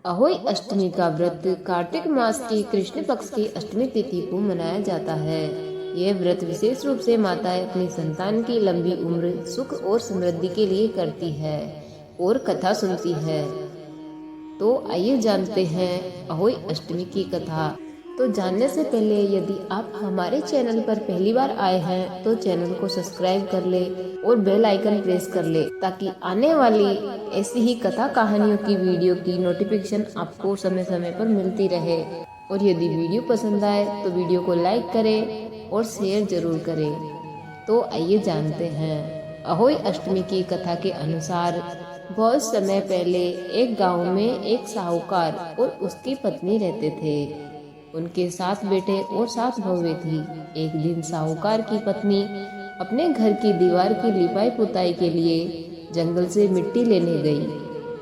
अहोई अष्टमी का व्रत कार्तिक मास की कृष्ण पक्ष की अष्टमी तिथि को मनाया जाता है। यह व्रत विशेष रूप से माताएं अपनी संतान की लंबी उम्र, सुख और समृद्धि के लिए करती है और कथा सुनती है। तो आइए जानते हैं अहोई अष्टमी की कथा। तो जानने से पहले यदि आप हमारे चैनल पर पहली बार आए हैं तो चैनल को सब्सक्राइब कर ले और बेल आइकन प्रेस कर ले, ताकि आने वाली ऐसी ही कथा कहानियों की वीडियो की नोटिफिकेशन आपको समय समय पर मिलती रहे। और यदि वीडियो पसंद आए तो वीडियो को लाइक करें और शेयर जरूर करें। तो आइए जानते हैं। अहोई अष्टमी की कथा के अनुसार बहुत समय पहले एक गांव में एक साहूकार और उसकी पत्नी रहते थे। उनके 7 बेटे और 7 बहुएं थी। एक दिन साहूकार की पत्नी अपने घर की दीवार की लिपाई पुताई के लिए जंगल से मिट्टी लेने गई।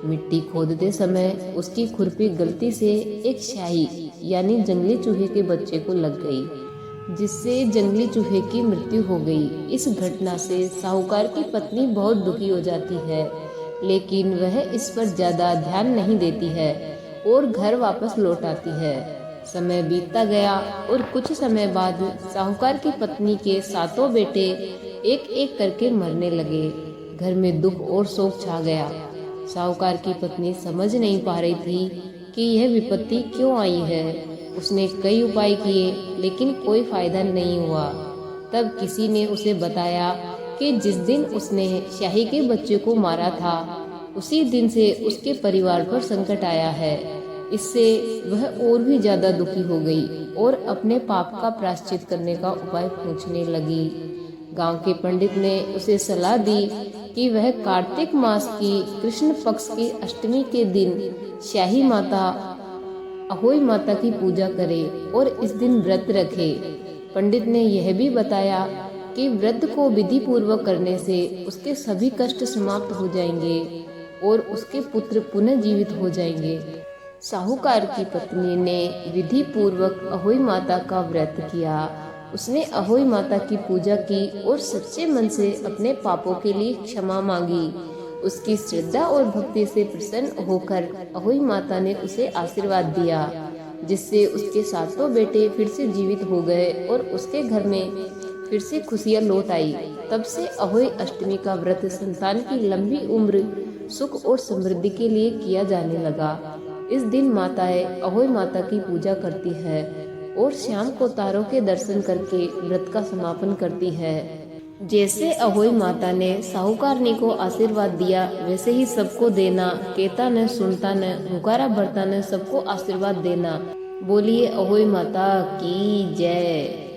मिट्टी खोदते समय उसकी खुरपी गलती से एक शाही यानी जंगली चूहे के बच्चे को लग गई, जिससे जंगली चूहे की मृत्यु हो गई। इस घटना से साहूकार की पत्नी बहुत दुखी हो जाती है, लेकिन वह इस पर ज्यादा ध्यान नहीं देती है और घर वापस लौट आती है। समय बीतता गया और कुछ समय बाद साहूकार की पत्नी के 7 बेटे एक एक करके मरने लगे। घर में दुख और शोक छा गया। साहूकार की पत्नी समझ नहीं पा रही थी कि यह विपत्ति क्यों आई है। उसने कई उपाय किए, लेकिन कोई फायदा नहीं हुआ। तब किसी ने उसे बताया कि जिस दिन उसने शाही के बच्चे को मारा था, उसी दिन से उसके परिवार पर संकट आया है। इससे वह और भी ज्यादा दुखी हो गई और अपने पाप का प्रायश्चित करने का उपाय पूछने लगी। गांव के पंडित ने उसे सलाह दी कि वह कार्तिक मास की कृष्ण पक्ष की अष्टमी के दिन शाही माता अहोई माता की पूजा करे और इस दिन व्रत रखे। पंडित ने यह भी बताया कि व्रत को विधि पूर्वक करने से उसके सभी कष्ट समाप्त हो जाएंगे और उसके पुत्र पुनः जीवित हो जाएंगे। साहूकार की पत्नी ने विधि पूर्वक अहोई माता का व्रत किया। उसने अहोई माता की पूजा की और सच्चे मन से अपने पापों के लिए क्षमा मांगी। उसकी श्रद्धा और भक्ति से प्रसन्न होकर अहोई माता ने उसे आशीर्वाद दिया, जिससे उसके 7 बेटे फिर से जीवित हो गए और उसके घर में फिर से खुशियां लौट आई। तब से अहोई अष्टमी का व्रत संतान की लंबी उम्र, सुख और समृद्धि के लिए किया जाने लगा। इस दिन माताएं अहोई माता की पूजा करती है और शाम को तारों के दर्शन करके व्रत का समापन करती है। जैसे अहोई माता ने साहूकारनी को आशीर्वाद दिया, वैसे ही सबको देना। कहता न सुनता न, हुकारा भरता न, सबको आशीर्वाद देना। बोलिए अहोई माता की जय।